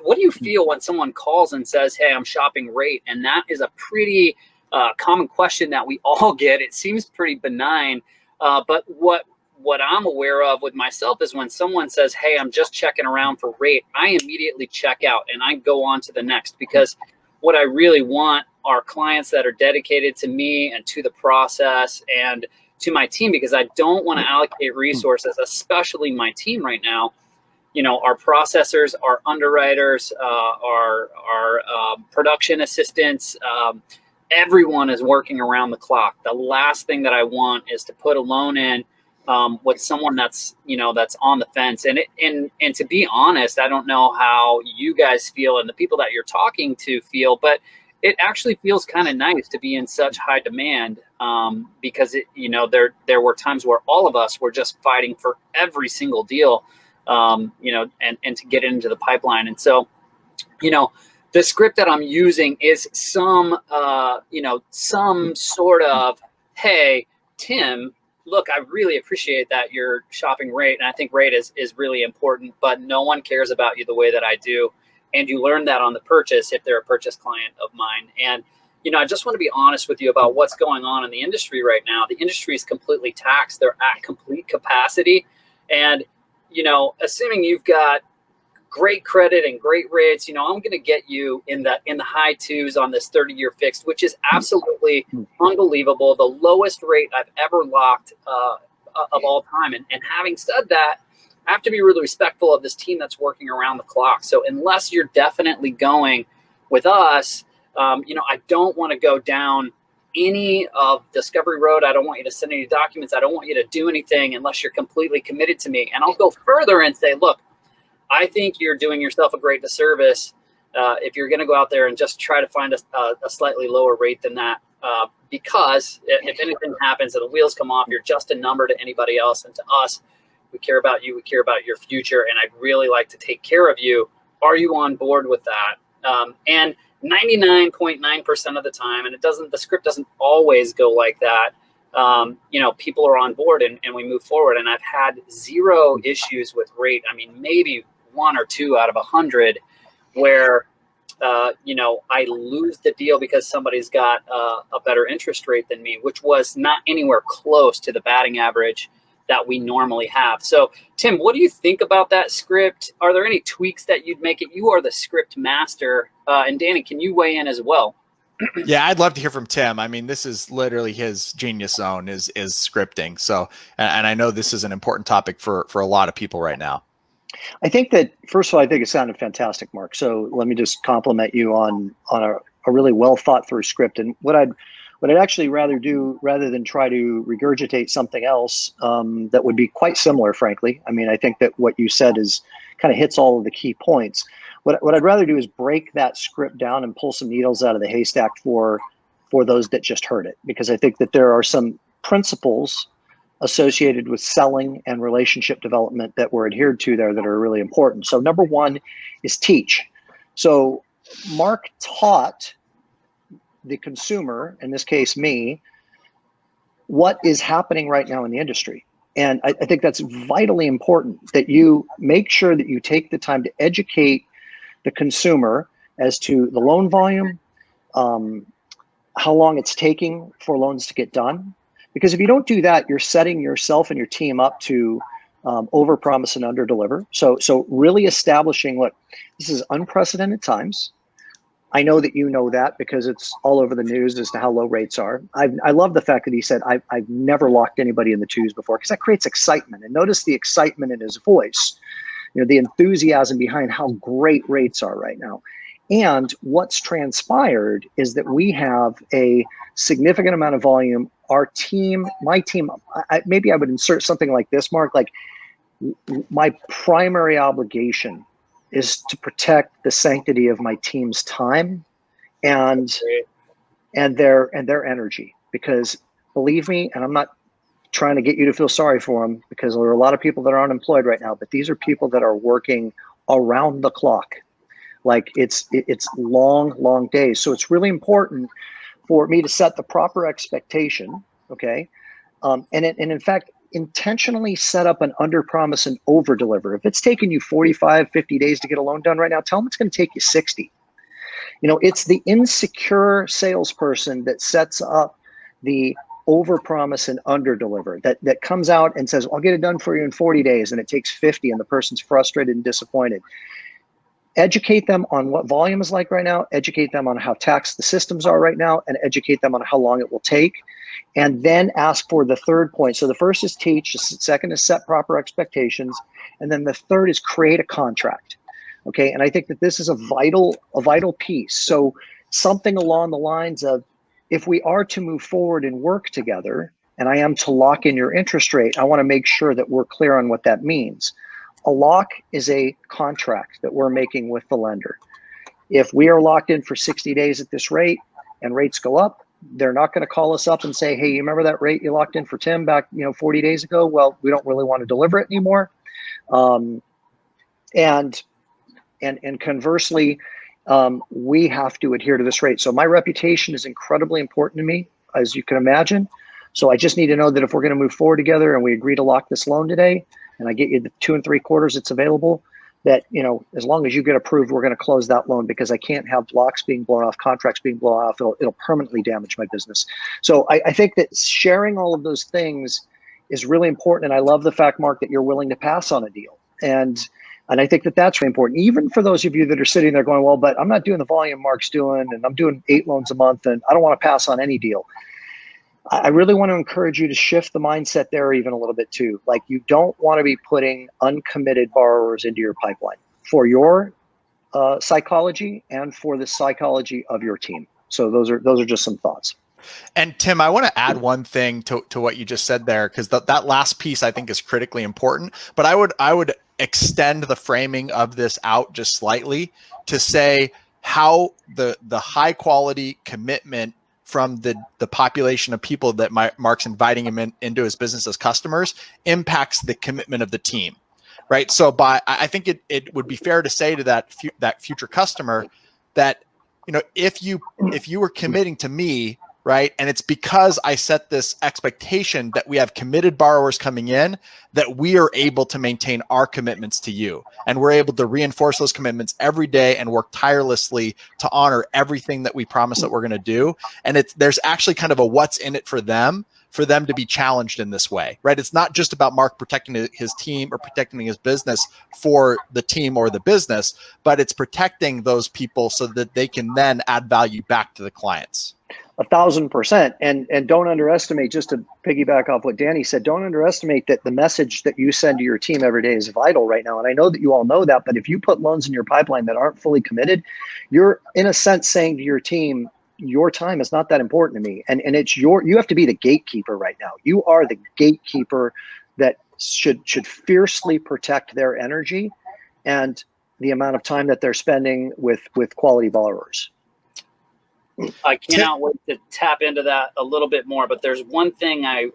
what do you feel when someone calls and says, hey, I'm shopping rate? And that is a pretty common question that we all get. It seems pretty benign, but what I'm aware of with myself is when someone says, hey, I'm just checking around for rate, I immediately check out and I go on to the next, because what I really want are clients that are dedicated to me and to the process and to my team, because I don't want to allocate resources, especially my team right now. You know, our processors, our underwriters, our production assistants, everyone is working around the clock. The last thing that I want is to put a loan in with someone that's on the fence. And to be honest, I don't know how you guys feel and the people that you're talking to feel, but it actually feels kind of nice to be in such high demand, because there were times where all of us were just fighting for every single deal, and to get into the pipeline. And so, the script that I'm using is some sort of, hey, Tim, look, I really appreciate that you're shopping rate, and I think rate is really important, but no one cares about you the way that I do. And you learn that on the purchase if they're a purchase client of mine. And, I just want to be honest with you about what's going on in the industry right now. The industry is completely taxed. They're at complete capacity. And, assuming you've got great credit and great rates, I'm going to get you in the high twos on this 30-year fixed, which is absolutely unbelievable. The lowest rate I've ever locked of all time. And having said that, I have to be really respectful of this team that's working around the clock. So unless you're definitely going with us, I don't want to go down any of Discovery Road. I don't want you to send any documents. I don't want you to do anything unless you're completely committed to me. And I'll go further and say, look, I think you're doing yourself a great disservice if you're going to go out there and just try to find a slightly lower rate than that, because if anything happens and the wheels come off, you're just a number to anybody else. And to us, we care about you. We care about your future. And I'd really like to take care of you. Are you on board with that? And 99.9% of the time, and the script doesn't always go like that. People are on board and we move forward. And I've had zero issues with rate. I mean, maybe 1 or 2 out of 100 where, I lose the deal because somebody's got a better interest rate than me, which was not anywhere close to the batting average that we normally have. So, Tim, what do you think about that script? Are there any tweaks that you'd make it? You are the script master. And Danny, can you weigh in as well? Yeah, I'd love to hear from Tim. I mean, this is literally his genius zone is scripting. So, and I know this is an important topic for a lot of people right now. I think that, first of all, I think it sounded fantastic, Mark. So let me just compliment you on a really well thought through script. And what I'd actually rather do, rather than try to regurgitate something else that would be quite similar, frankly. I mean, I think that what you said is kind of hits all of the key points. What I'd rather do is break that script down and pull some needles out of the haystack for those that just heard it, because I think that there are some principles associated with selling and relationship development that were adhered to there that are really important. So number one is teach. So Mark taught the consumer, in this case me, what is happening right now in the industry. And I think that's vitally important, that you make sure that you take the time to educate the consumer as to the loan volume, how long it's taking for loans to get done. Because if you don't do that, you're setting yourself and your team up to overpromise and underdeliver. So really establishing, look, this is unprecedented times. I know that you know that because it's all over the news as to how low rates are. I love the fact that he said, I've never locked anybody in the twos before, because that creates excitement. And notice the excitement in his voice, the enthusiasm behind how great rates are right now. And what's transpired is that we have a significant amount of volume. Our team, my team, maybe I would insert something like this, Mark, like my primary obligation is to protect the sanctity of my team's time and their energy, because believe me, and I'm not trying to get you to feel sorry for them, because there are a lot of people that are unemployed right now, but these are people that are working around the clock. Like it's long days. So it's really important for me to set the proper expectation. Okay. And in fact, intentionally set up an under promise and over deliver. If it's taking you 45, 50 days to get a loan done right now, tell them it's going to take you 60. It's the insecure salesperson that sets up the over promise and under deliver, that comes out and says, I'll get it done for you in 40 days, and it takes 50, and the person's frustrated and disappointed. Educate them on what volume is like right now, educate them on how taxed the systems are right now, and educate them on how long it will take. And then ask for the third point. So the first is teach, the second is set proper expectations, and then the third is create a contract. Okay, and I think that this is a vital piece. So something along the lines of, if we are to move forward and work together, and I am to lock in your interest rate, I want to make sure that we're clear on what that means. A lock is a contract that we're making with the lender. If we are locked in for 60 days at this rate and rates go up, they're not going to call us up and say, hey, you remember that rate you locked in for Tim back 40 days ago? Well, we don't really want to deliver it anymore. And conversely, we have to adhere to this rate. So my reputation is incredibly important to me, as you can imagine. So I just need to know that if we're going to move forward together and we agree to lock this loan today, and I get you the 2 3/4 that's available, that, as long as you get approved, we're going to close that loan, because I can't have blocks being blown off, contracts being blown off. It'll permanently damage my business. So I think that sharing all of those things is really important. And I love the fact, Mark, that you're willing to pass on a deal. And I think that that's really important, even for those of you that are sitting there going, well, but I'm not doing the volume Mark's doing, and I'm doing 8 loans a month, and I don't want to pass on any deal. I really want to encourage you to shift the mindset there even a little bit too. Like, you don't want to be putting uncommitted borrowers into your pipeline for your psychology and for the psychology of your team. So those are just some thoughts. And Tim, I want to add one thing to what you just said there, because that last piece I think is critically important. But I would extend the framing of this out just slightly to say how the high quality commitment from the population of people that Mark's inviting him into his business as customers impacts the commitment of the team, right? So I think it would be fair to say to that future customer that, if you were committing to me, right, and it's because I set this expectation that we have committed borrowers coming in, that we are able to maintain our commitments to you, and we're able to reinforce those commitments every day and work tirelessly to honor everything that we promise that we're going to do. And there's actually kind of a what's in it for them to be challenged in this way, right? It's not just about Mark protecting his team or protecting his business for the team or the business, but it's protecting those people so that they can then add value back to the clients. 1,000%. And don't underestimate, just to piggyback off what Danny said, don't underestimate that the message that you send to your team every day is vital right now. And I know that you all know that, but if you put loans in your pipeline that aren't fully committed, you're in a sense saying to your team, your time is not that important to me. And it's you have to be the gatekeeper right now. You are the gatekeeper that should fiercely protect their energy and the amount of time that they're spending with quality borrowers. I cannot wait to tap into that a little bit more, but there's one thing I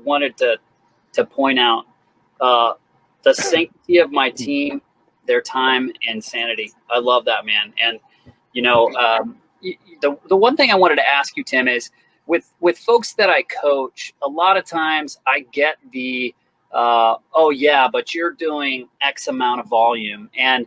wanted to point out: the sanctity of my team, their time, and sanity. I love that, man. And the one thing I wanted to ask you, Tim, is with folks that I coach, a lot of times I get the oh yeah, but you're doing X amount of volume, and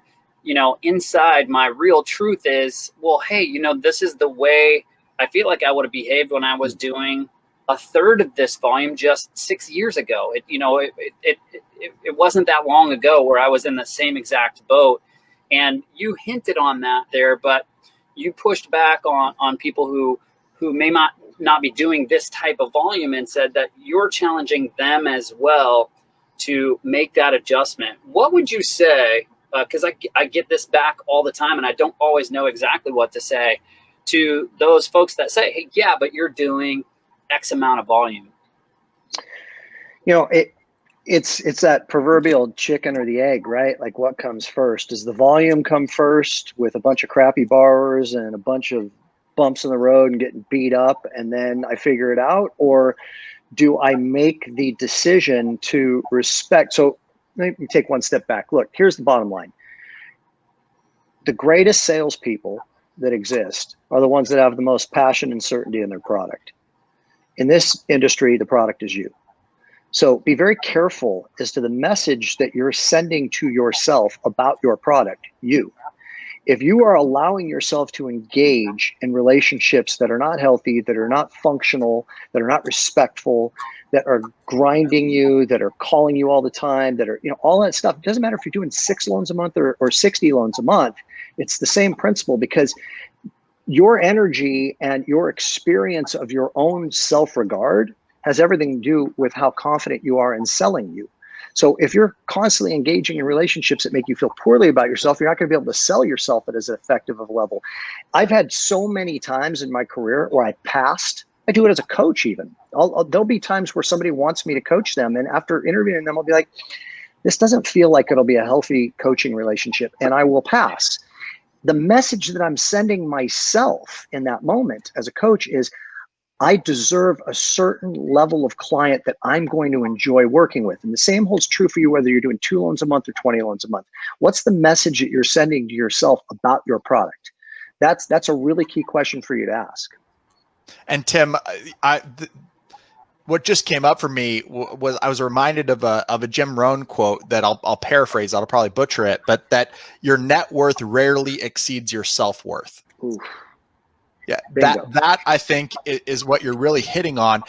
inside my real truth is, well, hey, this is the way I feel like I would have behaved when I was doing a third of this volume just 6 years ago. It wasn't that long ago where I was in the same exact boat. And you hinted on that there, but you pushed back on people who may not be doing this type of volume, and said that you're challenging them as well to make that adjustment. What would you say? Because I get this back all the time, and I don't always know exactly what to say to those folks that say, hey, yeah, but you're doing X amount of volume. It's that proverbial chicken or the egg, right? Like, what comes first? Does the volume come first with a bunch of crappy borrowers and a bunch of bumps in the road and getting beat up, and then I figure it out? Or do I make the decision to respect? So let me take one step back. Look, here's the bottom line. The greatest salespeople that exist are the ones that have the most passion and certainty in their product. In this industry, the product is you. So be very careful as to the message that you're sending to yourself about your product, you. If you are allowing yourself to engage in relationships that are not healthy, that are not functional, that are not respectful, that are grinding you, that are calling you all the time, that are, all that stuff, it doesn't matter if you're doing 6 loans a month or 60 loans a month, it's the same principle, because your energy and your experience of your own self-regard has everything to do with how confident you are in selling you. So if you're constantly engaging in relationships that make you feel poorly about yourself, you're not going to be able to sell yourself at as effective of a level. I've had so many times in my career where I passed. I do it as a coach even. There'll be times where somebody wants me to coach them, and after interviewing them, I'll be like, this doesn't feel like it'll be a healthy coaching relationship, and I will pass. The message that I'm sending myself in that moment as a coach is, I deserve a certain level of client that I'm going to enjoy working with. And the same holds true for you, whether you're doing 2 loans a month or 20 loans a month. What's the message that you're sending to yourself about your product? That's a really key question for you to ask. And Tim, what just came up for me was I was reminded of a Jim Rohn quote that I'll paraphrase. I'll probably butcher it, but that your net worth rarely exceeds your self-worth. Ooh, Yeah, bingo. that I think is what you're really hitting on.